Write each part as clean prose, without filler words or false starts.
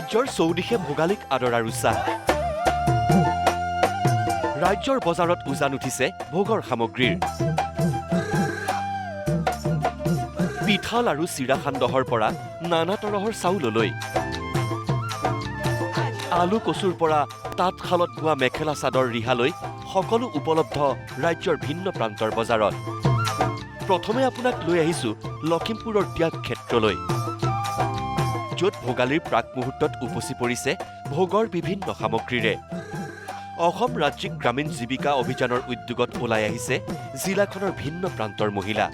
ৰাজ্যৰ চৌদিশে ভোগালীক আদৰাৰ উৎসাহ। ৰাজ্যৰ বজাৰত উজান উঠিছে ভোগৰ সামগ্ৰীৰ। পিঠা লাৰু চিৰা সান্দহৰ পৰা নানা তৰহৰ চাউললৈ, আলু কচুৰ পৰা তাঁতশালত বোৱা মেখেলা চাদৰ ৰিহালৈ সকলো উপলব্ধ ৰাজ্যৰ ভিন্ন প্ৰান্তৰ বজাৰত। প্ৰথমে আপোনাক লৈ আহিছোঁ লখিমপুৰৰ ত্যাগ ক্ষেত্ৰলৈ, য'ত ভোগালীৰ প্ৰাক মুহূৰ্তত উপচি পৰিছে ভোগৰ বিভিন্ন সামগ্ৰীৰে। অসম ৰাজ্যিক গ্ৰামীণ জীৱিকা অভিযানৰ উদ্যোগত ওলাই আহিছে জিলাখনৰ ভিন্ন প্ৰান্তৰ মহিলা।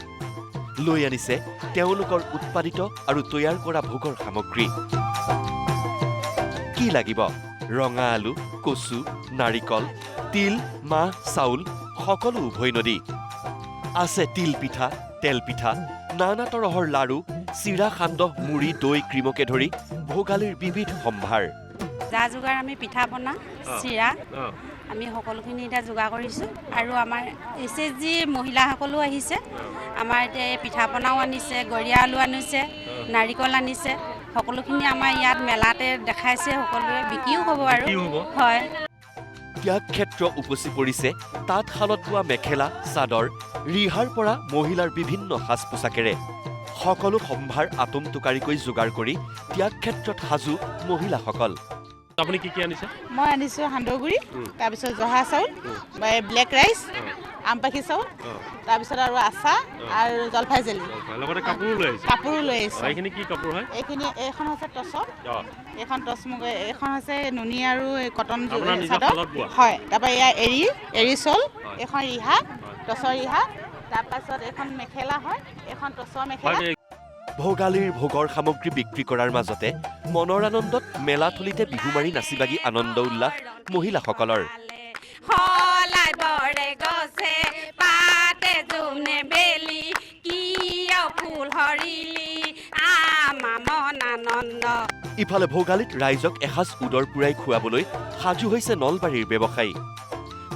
লৈ আনিছে তেওঁলোকৰ উৎপাদিত আৰু তৈয়াৰ কৰা ভোগৰ সামগ্ৰী। কি লাগিব? ৰঙা আলু, কচু, নাৰিকল, তিল, মাহ, চাউল সকলো উভৈনদী। আছে তিল পিঠা, তেল পিঠা, নানা তৰহৰ লাৰু, চিৰা সান্দহ, মুড়ি, দৈ, ক্ৰীমকে ধৰি ভোগালীৰ বিবিধ সম্ভাৰ। যা যোগাৰ আমি পিঠা পনা, চিৰা আমি সকলোখিনি এতিয়া যোগাৰ কৰিছোঁ। আৰু আমাৰ SHG মহিলাসকলো আহিছে। আমাৰ এতিয়া পিঠা পনাও আনিছে, গৰিয়া আলু আনিছে, নাৰিকল আনিছে। সকলোখিনি আমাৰ ইয়াত মেলাতে দেখাইছে, সকলোৱে বিক্ৰীও হ'ব আৰু হয়। ত্যাগ ক্ষেত্ৰ উপচি পৰিছে তাঁতশালত বোৱা মেখেলা, চাদৰ, ৰিহাৰ পৰা মহিলাৰ বিভিন্ন সাজ পোছাকেৰে। সকলো সম্ভাৰ আটোমটোকাৰিকৈ যোগাৰ কৰি ত্যাগ ক্ষেত্ৰত সাজু মহিলাসকল। আপুনি কি আনিছে? মই আনিছোঁ সান্দহগুৰি, তাৰপিছত জহা চাউল, ব্লেক ৰাইচ, আমপাখি চাউল, তাৰপিছত আৰু আচাৰ আৰু জলফাই জেলি। লগতে কাপোৰো লৈ আহিছে। কাপোৰো লৈ আহিছোঁ। এইখিনি কি কাপোৰ হয়? এইখন হৈছে টচৰ, এইখন টচ মুগা, এইখন হৈছে নুনী আৰু কটন আপোনাৰ নিজৰ চাদৰ শালত বোৱা? হয়। তাৰপৰা এয়া এৰী চল, এইখন ৰিহা, টচৰ ৰিহা, তাৰপাছত এইখন মেখেলা হয়, এইখন টচৰ মেখেলা। ভোগালীৰ ভোগৰ সামগ্ৰী বিক্ৰী কৰাৰ মাজতে মনৰ আনন্দত মেলাথলীতে বিহু মাৰি নাচি বাগি আনন্দ উল্লাস মহিলাসকলৰ। ইফালে ভোগালীত ৰাইজক এসাঁজ উদৰ পূৰাই খুৱাবলৈ সাজু হৈছে নলবাৰীৰ ব্যৱসায়ী।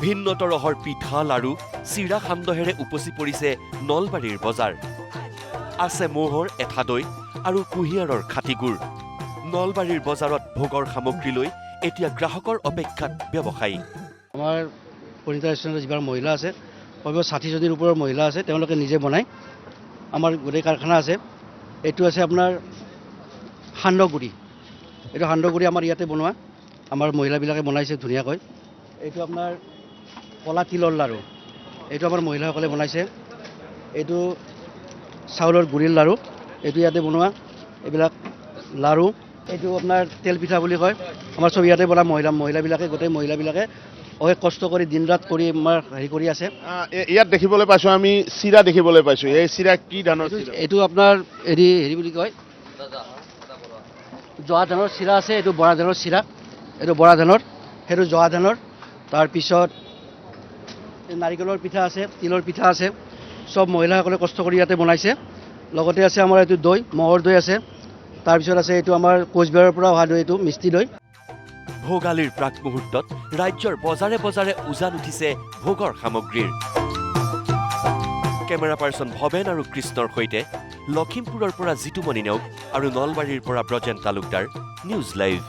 ভিন্ন তৰহৰ পিঠা, লাৰু, চিৰা সান্দহেৰে উপচি পৰিছে নলবাৰীৰ বজাৰ। আছে ম'হৰ এঠা দৈ আৰু কুঁহিয়াৰৰ খাটি গুড়। নলবাৰীৰ বজাৰত ভোগৰ সামগ্ৰী লৈ এতিয়া গ্ৰাহকৰ অপেক্ষাত ব্যৱসায়ী। আমাৰ পৰিণীতা ৰেষ্টুৰেণ্টৰ যিবিলাক মহিলা আছে, কমেও 60জনীৰ ওপৰৰ মহিলা আছে, তেওঁলোকে নিজে বনায়। আমাৰ গোটেই কাৰখানা আছে। এইটো আছে আপোনাৰ সান্দহগুৰি। এইটো সান্দহগুৰি আমাৰ ইয়াতে বনোৱা, আমাৰ মহিলাবিলাকে বনাইছে ধুনীয়াকৈ। এইটো আপোনাৰ কলা তিলৰ লাড়ু, এইটো আমাৰ মহিলাসকলে বনাইছে। এইটো চাউলৰ গুড়িৰ লাড়ু, এইটো ইয়াতে বনোৱা। এইবিলাক লাড়ু, এইটো আপোনাৰ তেল পিঠা বুলি কয়, আমাৰ চব ইয়াতে বনোৱা। মহিলাবিলাকে গোটেই মহিলাবিলাকে অশেষ কষ্ট কৰি দিন ৰাত কৰি আমাৰ হেৰি কৰি আছে। ইয়াত দেখিবলৈ পাইছোঁ আমি চিৰা দেখিবলৈ পাইছোঁ। এই চিৰা কি ধানৰ? এইটো আপোনাৰ হেৰি বুলি কয়, জহা ধানৰ চিৰা আছে, এইটো বৰা ধানৰ চিৰা, এইটো বৰা ধানৰ, সেইটো জহা ধানৰ। তাৰপিছত নাৰিকলৰ পিঠা আছে, তিলৰ পিঠা আছে, চব মহিলাসকলে কষ্ট কৰি ইয়াতে বনাইছে। লগতে আছে আমাৰ এইটো দৈ, ম'হৰ দৈ আছে। তাৰপিছত আছে এইটো আমাৰ কোচবিহাৰৰ পৰা অহা দৈ, এইটো মিষ্টি দৈ। ভোগালীৰ প্ৰাক মুহূৰ্তত ৰাজ্যৰ বজাৰে বজাৰে উজান উঠিছে ভোগৰ সামগ্ৰীৰ। কেমেৰা পাৰ্চন ভৱেন আৰু কৃষ্ণৰ সৈতে লখিমপুৰৰ পৰা জিতুমণি নেওগ আৰু নলবাৰীৰ পৰা ব্ৰজেন তালুকদাৰ, নিউজ লাইভ।